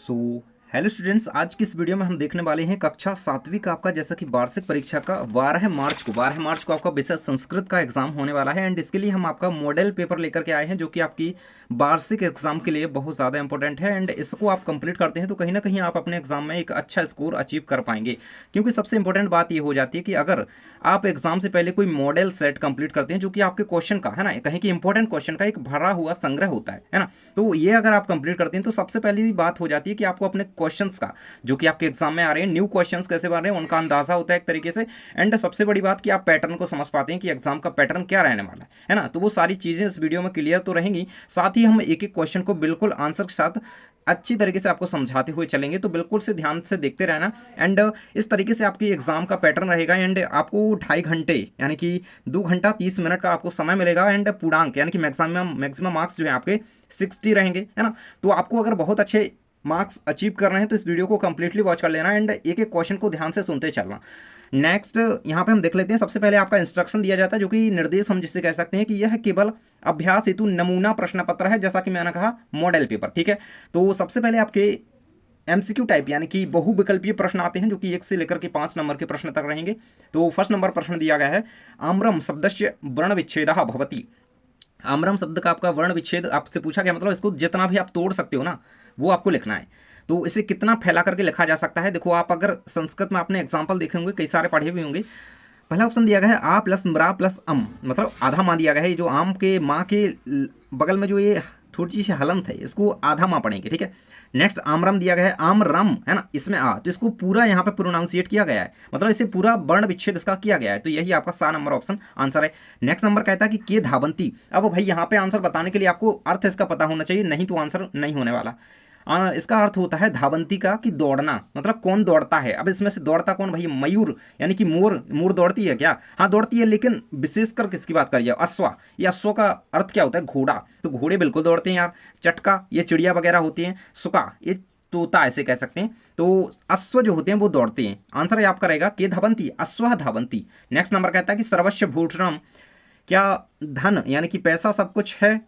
So hello students, आज की इस वीडियो में हम देखने वाले हैं कक्षा 7वीं का आपका जैसा कि वार्षिक परीक्षा का 12 मार्च को आपका विषय संस्कृत का एग्जाम होने वाला है। एंड इसके लिए हम आपका मॉडल पेपर लेकर के आए हैं जो कि आपकी वार्षिक एग्जाम के लिए बहुत ज़्यादा इंपॉर्टेंट है। एंड इसको आप कंप्लीट करते हैं तो कहीं ना कहीं आप अपने एग्जाम में एक अच्छा स्कोर अचीव कर पाएंगे, क्योंकि सबसे इंपॉर्टेंट बात ये हो जाती है कि अगर आप एग्जाम से पहले कोई मॉडल सेट कंप्लीट करते हैं जो कि आपके क्वेश्चन का है ना, कहीं कि इंपॉर्टेंट क्वेश्चन का एक भरा हुआ संग्रह होता है ना, तो ये अगर आप कंप्लीट करते हैं तो सबसे पहली बात हो जाती है कि आपको अपने क्वेश्चंस का जो कि आपके एग्जाम में आ रहे हैं, न्यू क्वेश्चंस कैसे बन रहे हैं उनका अंदाजा होता है एक तरीके से। एंड सबसे बड़ी बात कि आप पैटर्न को समझ पाते हैं कि एग्जाम का पैटर्न क्या रहने वाला है ना, तो वो सारी चीजें इस वीडियो में क्लियर तो रहेंगी। साथ ही हम एक एक क्वेश्चन को बिल्कुल आंसर के साथ अच्छी तरीके से आपको समझाते हुए चलेंगे, तो बिल्कुल से ध्यान से देखते रहना। एंड इस तरीके से आपकी एग्जाम का पैटर्न रहेगा। एंड आपको 2.5 घंटे यानी कि 2 घंटा 30 मिनट का आपको समय मिलेगा। एंड पूर्णांक यानी कि मैक्सिमम मार्क्स जो है आपके 60 रहेंगे, है ना। तो आपको अगर बहुत अच्छे मार्क्स अचीव कर रहे हैं तो इस वीडियो को कंप्लीटली वॉच कर लेना एंड एक एक क्वेश्चन को ध्यान से सुनते चलना। नेक्स्ट यहाँ पे हम देख लेते हैं, सबसे पहले आपका इंस्ट्रक्शन दिया जाता है जो कि निर्देश हम जिससे कह सकते हैं कि यह केवल अभ्यास हेतु नमूना प्रश्न पत्र है, जैसा कि मैंने कहा मॉडल पेपर, ठीक है। तो सबसे पहले आपके एमसीक्यू टाइप यानी कि बहुविकल्पीय प्रश्न आते हैं जो कि 1 से लेकर के 5 नंबर के प्रश्न तक रहेंगे। तो फर्स्ट नंबर प्रश्न दिया गया है, आम्रम शब्दस्य वर्ण विच्छेदः भवति। आम्रम शब्द का आपका वर्ण विच्छेद आपसे पूछा गया, मतलब इसको जितना भी आप तोड़ सकते हो ना वो आपको लिखना है। तो इसे कितना फैला करके लिखा जा सकता है, देखो आप अगर संस्कृत में आपने एग्जाम्पल देखे होंगे, कई सारे पढ़े भी होंगे। पहला ऑप्शन दिया गया है आ प्लस म्रा प्लस अम, मतलब आधा माँ दिया गया है। जो आम के माँ के बगल में जो ये थोड़ी सी हलंत है इसको आधा माँ पढ़ेंगे, ठीक है। नेक्स्ट आमरम दिया गया है, आमरम है ना, इसमें आ, तो इसको पूरा यहाँ पे प्रोनाउंसिएट किया गया है, मतलब इसे पूरा वर्ण विच्छेद इसका किया गया है। तो यही आपका 7 नंबर ऑप्शन आंसर है। नेक्स्ट नंबर कहता है कि के धावंती। अब भाई यहाँ पे आंसर बताने के लिए आपको अर्थ इसका पता होना चाहिए, नहीं तो आंसर नहीं होने वाला। इसका अर्थ होता है धावंती का कि दौड़ना, मतलब कौन दौड़ता है। अब इसमें से दौड़ता कौन भाई, मयूर यानी कि मोर दौड़ती है क्या? हाँ दौड़ती है, लेकिन विशेषकर किसकी बात करिए, अश्वा। ये अश्व का अर्थ क्या होता है, घोड़ा। तो घोड़े बिल्कुल दौड़ते हैं यार। चटका ये चिड़िया वगैरह होती हैं, सुका ये तोता ऐसे कह सकते हैं। तो अश्व जो होते हैं वो दौड़ते हैं। आंसर है आपका रहेगा के धावंती, अश्व धावंती। नेक्स्ट नंबर कहता है कि सर्वस्व भूषणम, क्या धन यानी कि पैसा सब कुछ है,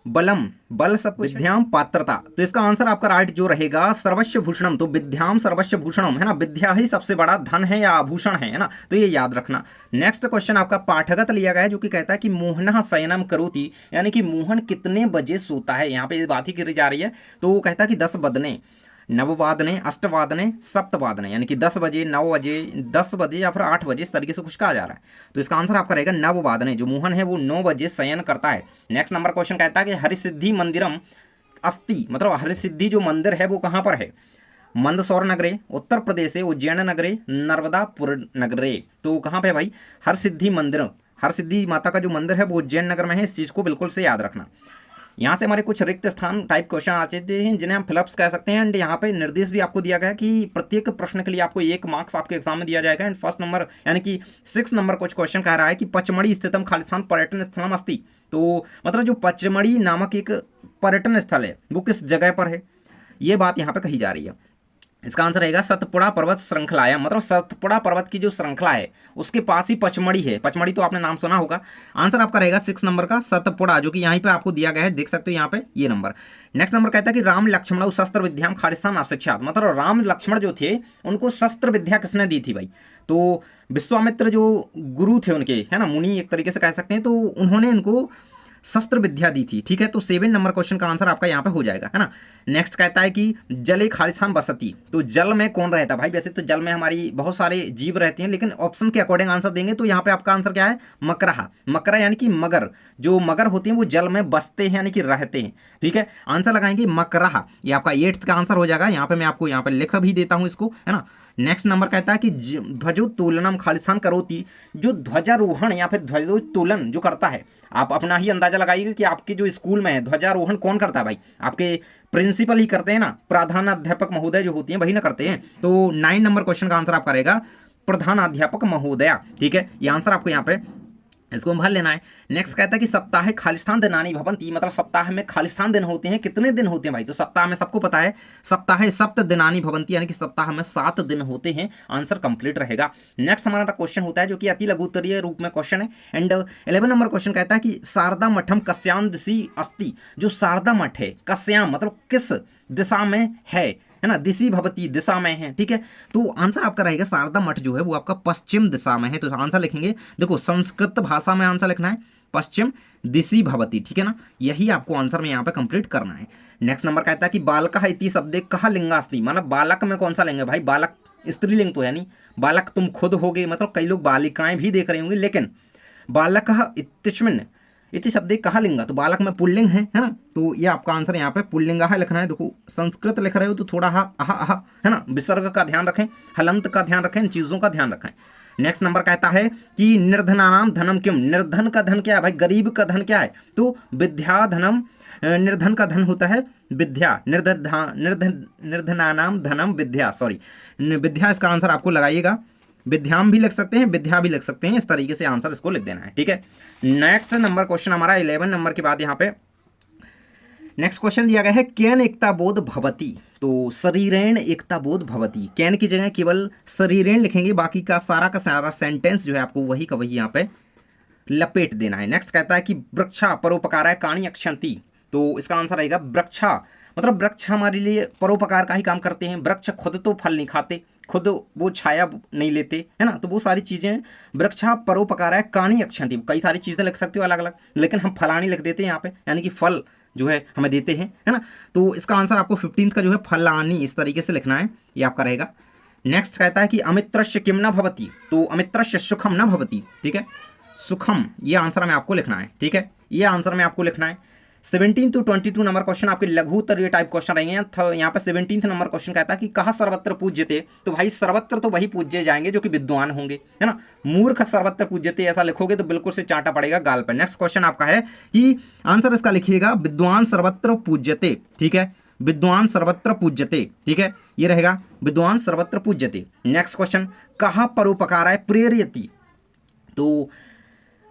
बलम बल सब कुछ, विद्याम पात्रता। तो इसका आंसर आपका राइट जो रहेगा सर्वस्व भूषणम, तो विद्याम सर्वस्व भूषणम है ना, विद्या ही सबसे बड़ा धन है या आभूषण है ना, तो ये याद रखना। नेक्स्ट क्वेश्चन आपका पाठगत लिया गया है जो कि कहता है कि मोहन शयनम करोति, यानी कि मोहन कितने बजे सोता है। यहाँ पे ये बात ही करी जा रही है। तो वो कहता है कि 10 बदने, नववादने, अष्टवादने, सप्तवादने, यानी कि 10 बजे, 9 बजे, 10 बजे या फिर 8 बजे, इस तरीके से कुछ कहा जा रहा है। तो इसका आंसर आपका रहेगा नववादने। जो मोहन है वो 9 बजे शयन करता है। नेक्स्ट नंबर क्वेश्चन कहता है कि हरिसिद्धि मंदिरम अस्ति, मतलब हरिसिद्धि जो मंदिर है वो कहाँ पर है, मंदसौर नगरे, उत्तर प्रदेश है, उज्जैन नगरे, नर्मदापुर नगरे। तो कहाँ पे भाई, हरसिद्धि मंदिर, हरसिद्धि माता का जो मंदिर है वो उज्जैन नगर में है। इस चीज को बिल्कुल से याद रखना। यहाँ से हमारे कुछ रिक्त स्थान टाइप क्वेश्चन आते हैं जिन्हें हम फिलअप्स कह सकते हैं। एंड यहाँ पे निर्देश भी आपको दिया गया है कि प्रत्येक प्रश्न के लिए आपको 1 मार्क्स आपके एग्जाम में दिया जाएगा। एंड फर्स्ट नंबर यानी कि 6 नंबर कुछ क्वेश्चन कह रहा है कि पचमढ़ी स्थितम खालिस्तान पर्यटन स्थलम अस्ति। तो मतलब जो पचमढ़ी नामक एक पर्यटन स्थल है वो किस जगह पर है, ये बात यहाँ पे कही जा रही है। इसका आंसर रहेगा सतपुड़ा पर्वत श्रृंखलाया, मतलब सतपुड़ा पर्वत की जो श्रृंखला है उसके पास ही पचमढ़ी है। पचमढ़ी तो आपने नाम सुना होगा। आंसर आपका रहेगा 6 नंबर का सतपुड़ा, जो कि यहीं पे आपको दिया गया है, देख सकते हो यहाँ पे ये नंबर। नेक्स्ट नंबर कहता है कि राम लक्ष्मण शस्त्र विद्याम खालिस्तान अशिक्षात, मतलब राम लक्ष्मण जो थे उनको शस्त्र विद्या किसने दी थी भाई, तो विश्वामित्र जो गुरु थे उनके, है ना, मुनि एक तरीके से कह सकते हैं, तो उन्होंने इनको शस्त्र विद्या दी थी, ठीक है। तो 7 नंबर क्वेश्चन का आंसर आपका यहाँ पे हो जाएगा, है ना। नेक्स्ट कहता है कि जले खालिस्तान बसती, तो जल में कौन रहता है भाई, वैसे तो जल में हमारी बहुत सारे जीव रहते हैं, लेकिन ऑप्शन के अकॉर्डिंग आंसर देंगे तो यहाँ पे आपका आंसर क्या है, मकरहा। मकरा यानी कि मगर, जो मगर होते हैं वो जल में बसते हैं यानी कि रहते हैं, ठीक है। आंसर लगाएंगे मकरहा, ये आपका 8th का आंसर हो जाएगा। यहाँ पे मैं आपको यहाँ पे लिख भी देता हूँ इसको, है ना। नेक्स्ट नंबर कहता है कि ध्वजोत्तोलनम खालिस्तान करोति, जो ध्वजारोहण या फिर ध्वजोत्तोलन जो करता है, आप अपना ही अंदाजा लगाइएगा कि आपके जो स्कूल में है ध्वजारोहण कौन करता है भाई, आपके प्रिंसिपल ही करते हैं ना, प्रधानाध्यापक महोदय जो होती हैं वही ना करते हैं। तो 9 नंबर क्वेश्चन का आंसर आपका रहेगा प्रधानाध्यापक महोदया, ठीक है। ये आंसर आपको यहाँ पे इसको भर लेना है। नेक्स्ट कहता है कि सप्ताह खालिस्तान दिनानि भवन्ति, मतलब सप्ताह में खालिस्तान दिन होते हैं। कितने दिन होते हैं भाई, तो सप्ताह में सबको पता है सप्ताह सप्त दिनानि भवन्ति, यानी कि सप्ताह में 7 दिन होते हैं। आंसर कंप्लीट रहेगा। नेक्स्ट हमारा क्वेश्चन होता है जो कि अति लघु उत्तरीय रूप में क्वेश्चन है। एंड 11 नंबर क्वेश्चन कहता है कि शारदा मठम कस्याम दिशि अस्ति, जो शारदा मठ है, कस्याम मतलब किस दिशा में है, है ना, दिशि भवती दिशा में है, ठीक है। तो आंसर आपका रहेगा शारदा मठ जो है वो आपका पश्चिम दिशा में है। तो आंसर लिखेंगे, देखो संस्कृत भाषा में आंसर लिखना है पश्चिम दिशि भवती, ठीक है ना, यही आपको आंसर में यहाँ पे कंप्लीट करना है। नेक्स्ट नंबर कहता है कि बालकः इति शब्दे कः लिंगास्ति, मतलब बालक में कौन सा लिंग है भाई, बालक स्त्रीलिंग तो है नहीं, बालक तुम खुद होगे, मतलब कई लोग बालिकाएं भी देख रहे होंगे, लेकिन बालकः इत्यस्मिन् इति शब्दे कः लिंग, तो बालक में पुल्लिंग है ना, तो ये आपका आंसर यहाँ पे पुल्लिंगः लिखना है। देखो संस्कृत लिख रहे हो तो थोड़ा हा आहा आहा है ना, विसर्ग का ध्यान रखें, हलंत का ध्यान रखें, इन चीजों का ध्यान रखें। नेक्स्ट नंबर कहता है कि निर्धनानाम धनम किम, निर्धन का धन क्या है भाई, गरीब का धन क्या है, तो विद्या धनम, निर्धन का धन होता है विद्या, निर्धनानाम धनम विद्या, सॉरी विद्या, इसका आंसर आपको लगाइएगा, विद्याम भी लिख सकते हैं, विद्या भी लिख सकते हैं, इस तरीके से आंसर इसको लिख देना है, ठीक है। नेक्स्ट नंबर क्वेश्चन हमारा 11 नंबर के बाद यहाँ पे नेक्स्ट क्वेश्चन दिया गया है केन एकता बोध भवती, तो शरीरेण एकता बोध भवती, केन की जगह केवल शरीरेण लिखेंगे, बाकी का सारा सेंटेंस जो है आपको वही का वही यहाँ पे लपेट देना है। नेक्स्ट कहता है कि वृक्षा परोपकाराय कानि अक्षंति, तो इसका आंसर रहेगा वृक्षा, मतलब वृक्ष हमारे लिए परोपकार का ही काम करते हैं, वृक्ष खुद तो फल नहीं खाते, खुद वो छाया नहीं लेते, है ना, तो वो सारी चीजें वृक्षा परोपकाराय कानि अक्षंति, कई सारी चीजें लिख सकते हो अलग अलग, लेकिन हम फलानी लिख देते हैं यहाँ पे, यानी कि फल जो है हमें देते हैं, है ना, तो इसका आंसर आपको 15 का जो है फलानी इस तरीके से लिखना है, ये आपका रहेगा। नेक्स्ट कहता है कि अमित्रस्य किम न भवति, तो अमित्रस्य सुखम न भवति, ठीक है, सुखम ये आंसर में आपको लिखना है, ठीक है, ये आंसर में आपको लिखना है। 17 to 22 नंबर क्वेश्चन आपके लघु उत्तरीय टाइप क्वेश्चन रहेंगे। यहाँ पे 17 नंबर क्वेश्चन कहता है कि कहाँ सर्वत्र पूज्यते, तो भाई सर्वत्र तो वही पूज्य जाएंगे जो कि विद्वान होंगे, है ना, मूर्ख सर्वत्र पूज्यते ऐसा लिखोगे तो बिल्कुल से चांटा पड़ेगा गाल पर। नेक्स्ट क्वेश्चन आपका है कि आंसर इसका लिखिएगा विद्वान सर्वत्र पूज्यते, ठीक है, विद्वान सर्वत्र पूज्यते, ठीक है, ये रहेगा विद्वान सर्वत्र पूज्यते। नेक्स्ट क्वेश्चन कहाँ परोपकाराय प्रेरयति, तो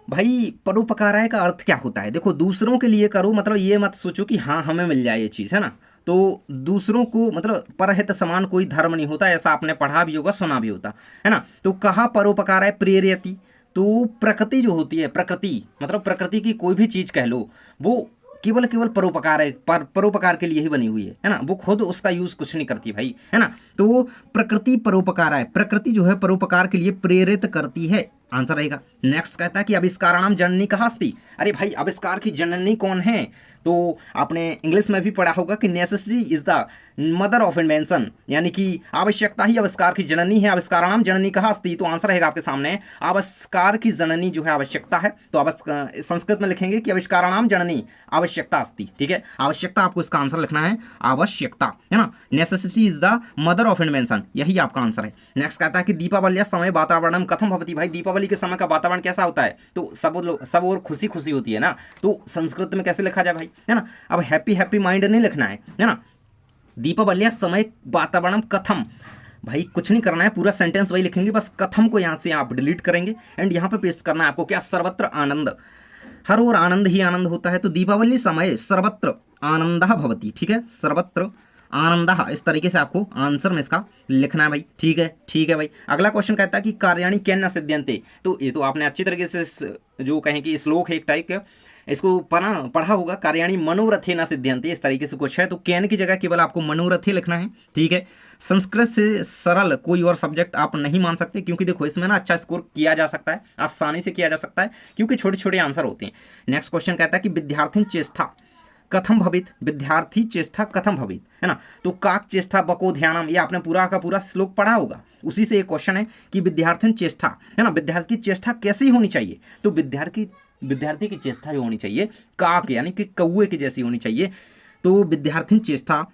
भाई परोपकाराय का अर्थ क्या होता है, देखो दूसरों के लिए करो, मतलब ये मत सोचो कि हाँ हमें मिल जाए ये चीज़, है ना, तो दूसरों को मतलब परहित समान कोई धर्म नहीं होता, ऐसा आपने पढ़ा भी होगा सुना भी होता है ना। तो कहाँ परोपकाराय प्रेरयति, तो प्रकृति जो होती है, प्रकृति मतलब प्रकृति की कोई भी चीज़ कह लो, वो केवल परोपकार है, परोपकार के लिए ही बनी हुई है ना, वो खुद उसका यूज कुछ नहीं करती भाई, है ना, तो प्रकृति परोपकार है, प्रकृति जो है परोपकार के लिए प्रेरित करती है, आंसर रहेगा। नेक्स्ट कहता है कि आविष्काराणाम जननी कहाँ अस्ति, अरे भाई आविष्कार की जननी कौन है, तो आपने इंग्लिश में भी पढ़ा होगा कि necessity is the mother of invention, यानी कि आवश्यकता ही आविष्कार की जननी है, आविष्काराणाम जननी कहाँ अस्ति, तो आंसर रहेगा आपके सामने आविष्कार की जननी जो है आवश्यकता है, तो संस्कृत में लिखेंगे कि आविष्काराणाम जननी आवश्यकता अस्ति, ठीक है, आवश्यकता आपको इसका आंसर लिखना है आवश्यकता, है ना, necessity is the mother of invention, यही आपका आंसर है। नेक्स्ट कहता है कि दीपावली समय वातावरण कथम भवति, भाई दीपावली के समय का वातावरण कैसा होता है, तो सब और खुशी खुशी होती है ना, तो संस्कृत में कैसे लिखा जाए भाई, है ना, अब हैप्पी माइंड नहीं लिखना है ना, दीपावली समय वातावरण कथम, भाई कुछ नहीं करना है, पूरा सेंटेंस वही लिखेंगे, बस कथम को यहाँ से आप डिलीट करेंगे एंड यहाँ पे पेस्ट करना है आपको क्या, सर्वत्र आनंद, हर और आनंद ही आनंद होता है, तो दीपावली समय सर्वत्र आनंदः भवति, ठीक है, सर्वत्र आनंदः, इस तरीके से आपको आंसर में इसका लिखना है भाई, ठीक है भाई। अगला क्वेश्चन कहता है कि कार्याणि केन न सिद्ध्यन्ते, तो ये तो आपने अच्छी तरीके से जो कहें कि श्लोक है एक टाइप का, इसको पढ़ा होगा, कार्याणि मनोरथे न सिद्ध्यन्ते, इस तरीके से कुछ है, तो केन की जगह केवल आपको मनोरथे लिखना है, ठीक है। संस्कृत से सरल कोई और सब्जेक्ट आप नहीं मान सकते, क्योंकि देखो इसमें ना अच्छा स्कोर किया जा सकता है, आसानी से किया जा सकता है, क्योंकि छोटे छोटे आंसर होते हैं। नेक्स्ट क्वेश्चन कहता है कि विद्यार्थी चेष्टा कथम भवित, विद्यार्थी चेष्टा कथम भवित, है ना, तो काक चेष्टा बको ध्यानम, ये आपने पूरा का पूरा श्लोक पढ़ा होगा, उसी से एक क्वेश्चन है कि विद्यार्थी चेष्टा, है ना, विद्यार्थी की चेष्टा कैसी होनी चाहिए, तो विद्यार्थी की चेष्टा जो होनी चाहिए काक यानी कि कौए की जैसी होनी चाहिए, तो विद्यार्थी चेष्टा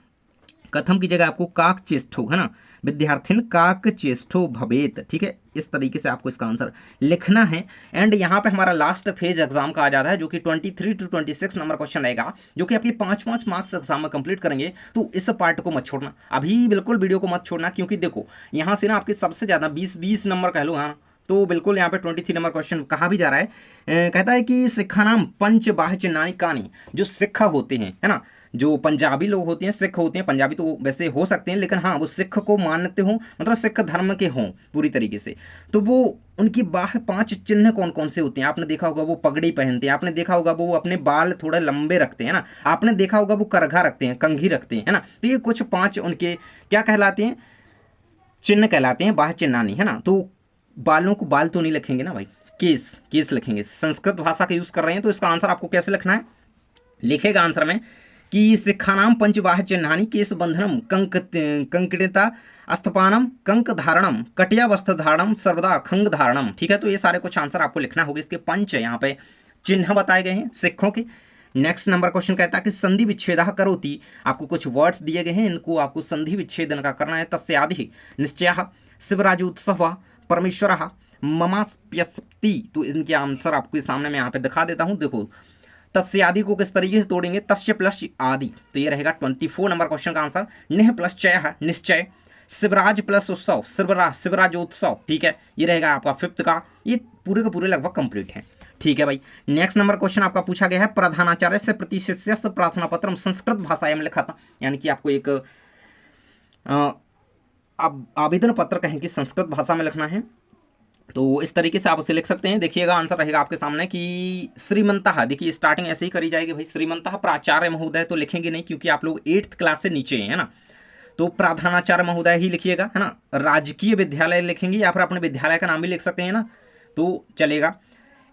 कथम की जगह आपको काक चेष्टो, है ना, विद्यार्थिन काक चेष्टो भवेत, ठीक है, इस तरीके से आपको इसका आंसर लिखना है। एंड यहाँ पे हमारा लास्ट फेज एग्जाम का आ जाता है, जो कि 23 to 26 नंबर क्वेश्चन रहेगा, जो कि आपके 5 मार्क्स एग्जाम में कंप्लीट करेंगे, तो इस पार्ट को मत छोड़ना, अभी बिल्कुल वीडियो को मत छोड़ना, क्योंकि देखो यहाँ से ना आपके सबसे ज़्यादा 20 नंबर कह लो, हाँ, तो बिल्कुल यहाँ पे 23 नंबर क्वेश्चन कहा भी जा रहा है, कहता है कि सिक्खा नाम पंच बाह्य चिन्हानी कानी, जो सिक्खा होते हैं, है ना, जो पंजाबी लोग होते हैं, सिख होते हैं, पंजाबी तो वैसे हो सकते हैं लेकिन हाँ वो सिख को मानते हो, मतलब सिख धर्म के हों पूरी तरीके से, तो वो उनकी बाह 5 चिन्ह कौन कौन से होते हैं? आपने देखा होगा वो पगड़ी पहनते हैं, आपने देखा होगा वो अपने बाल थोड़े लंबे रखते हैं ना, आपने देखा होगा वो करघा रखते हैं, कंघी रखते हैं, है ना। तो ये कुछ 5 उनके क्या कहलाते हैं? चिन्ह कहलाते हैं, बाह चिन्हानी, है ना। तो बालों को बाल तो नहीं लिखेंगे ना भाई, केस केस लिखेंगे। संस्कृत भाषा का यूज कर रहे हैं तो इसका आंसर आपको कैसे लिखना है? लिखेगा आंसर में कि सिखानाम पंचबाह चिन्हानी केस बंधनम कंकणिता अस्थपानम कंक धारणम कटिया वस्त्र धारणम सर्वदा खंग धारणम। ठीक है, तो ये सारे कुछ आंसर आपको लिखना होगा। इसके पंच यहाँ पे चिन्ह बताए गए हैं सिखों के। नेक्स्ट नंबर क्वेश्चन कहता है कि संधि विच्छेद करोति, आपको कुछ वर्ड्स दिए गए हैं, इनको आपको संधि विच्छेदन का करना है। तस्यादि निश्चय शिवराजोत्सव परमेश्वर ममाप्यस्ति, तो इनके आंसर आपके सामने मैं यहाँ पे दिखा देता हूँ। देखो तस्य आदि को किस तरीके से तोड़ेंगे? तस्य प्लस आदि, तो ये रहेगा 24 नंबर क्वेश्चन का आंसर। निह प्लस चय निश्चय, शिवराज प्लस उत्सव शिवराजोत्सव। ठीक है, ये रहेगा आपका 5th का। ये पूरे के पूरे लगभग कंप्लीट है। ठीक है भाई, नेक्स्ट नंबर क्वेश्चन आपका पूछा गया है प्रधानाचार्य से प्रति शिष्यस्य प्रार्थना पत्रम संस्कृत भाषायां लिखा था, यानी कि आपको एक आवेदन पत्र कहेंगे संस्कृत भाषा में लिखना है, तो इस तरीके से आप उसे लिख सकते हैं। देखिएगा आंसर रहेगा आपके सामने कि श्रीमंतः, देखिए स्टार्टिंग ऐसे ही करी जाएगी भाई, श्रीमंतः प्राचार्य महोदय तो लिखेंगे नहीं क्योंकि आप लोग 8th क्लास से नीचे हैं, है ना, तो प्रधानाचार्य महोदय ही लिखिएगा, है ना। राजकीय विद्यालय लिखेंगे या फिर अपने विद्यालय का नाम भी लिख सकते हैं ना, तो चलेगा।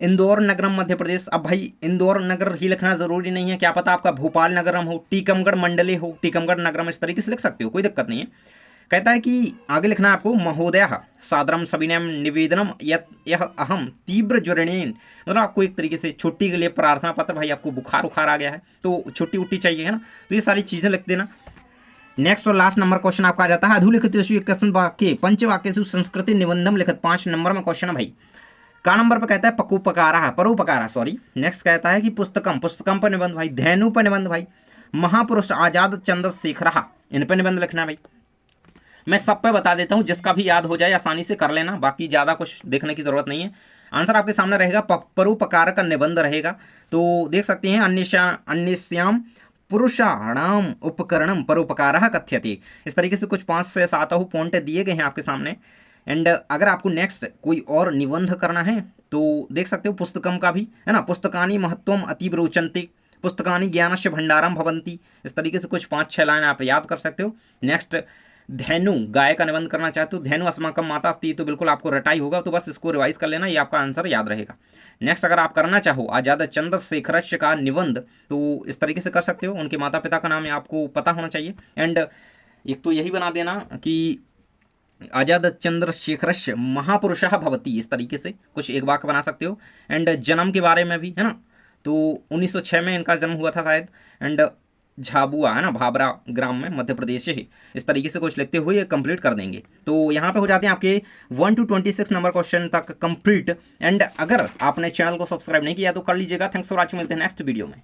इंदौर नगरम मध्य प्रदेश, अब भाई इंदौर नगर ही लिखना जरूरी नहीं है, क्या पता आपका भोपाल नगरम हो, टीकमगढ़ मंडले हो, टीकमगढ़ नगरम, इस तरीके से लिख सकते हो, कोई दिक्कत नहीं है। कहता है कि आगे लिखना है आपको महोदय सादरम सविनयम निवेदनम यह अहम तीव्र ज्वरेण, मतलब आपको एक तरीके से छुट्टी के लिए प्रार्थना पत्र, भाई आपको बुखार उखार आ गया है तो छुट्टी उट्टी चाहिए, है ना, तो ये सारी चीज़ें लिख देना। नेक्स्ट और लास्ट नंबर क्वेश्चन आपका आ जाता है अधुलिखित वाक्य पंचवाक्य संस्कृति निबंधम लिखित। 5 नंबर में क्वेश्चन है भाई, का नंबर पर कहता है परोपकारा सॉरी। नेक्स्ट कहता है कि पुस्तकम पर निबंध भाई, धैनु पर निबंध भाई, महापुरुष आजाद चंद्रशेखर, इन पर निबंध लिखना भाई। मैं सब पे बता देता हूँ, जिसका भी याद हो जाए आसानी से कर लेना, बाकी ज़्यादा कुछ देखने की जरूरत नहीं है। आंसर आपके सामने रहेगा परोपकार का निबंध रहेगा, तो देख सकते हैं अन्यश्याम पुरुषाणाम उपकरणम परोपकारः कथ्यते। इस तरीके से कुछ 5 से 7 पॉइंट दिए गए हैं आपके सामने। एंड अगर आपको नेक्स्ट कोई और निबंध करना है तो देख सकते हो पुस्तकम का भी, है ना, पुस्तकानि महत्वम अतीव रोचन्ते, पुस्तकानि ज्ञानस्य भंडारम भवन्ति, इस तरीके से कुछ 5-6 लाइन आप याद कर सकते हो। नेक्स्ट धेनु, गाय का निबंध करना चाहते हो, धेनु अस्माकम माता अस्ति, तो बिल्कुल आपको रटाई होगा, तो बस इसको रिवाइज कर लेना, ये आपका आंसर याद रहेगा। नेक्स्ट अगर आप करना चाहो आजाद चंद्रशेखरस्य का निबंध, तो इस तरीके से कर सकते हो, उनके माता पिता का नाम आपको पता होना चाहिए। एंड एक तो यही बना देना कि आजाद चंद्रशेखरस्य महापुरुषः भवति, इस तरीके से कुछ एक वाक्य बना सकते हो। एंड जन्म के बारे में भी, है ना, तो 1906 में इनका जन्म हुआ था शायद। एंड झाबुआ, है ना, भाबरा ग्राम में, मध्य प्रदेश है, इस तरीके से कुछ लिखते हुए कंप्लीट कर देंगे। तो यहाँ पे हो जाते हैं आपके 1 to 26 नंबर क्वेश्चन तक कंप्लीट। एंड अगर आपने चैनल को सब्सक्राइब नहीं किया तो कर लीजिएगा। थैंक्स फॉर वॉचिंग, मिलते हैं नेक्स्ट वीडियो में।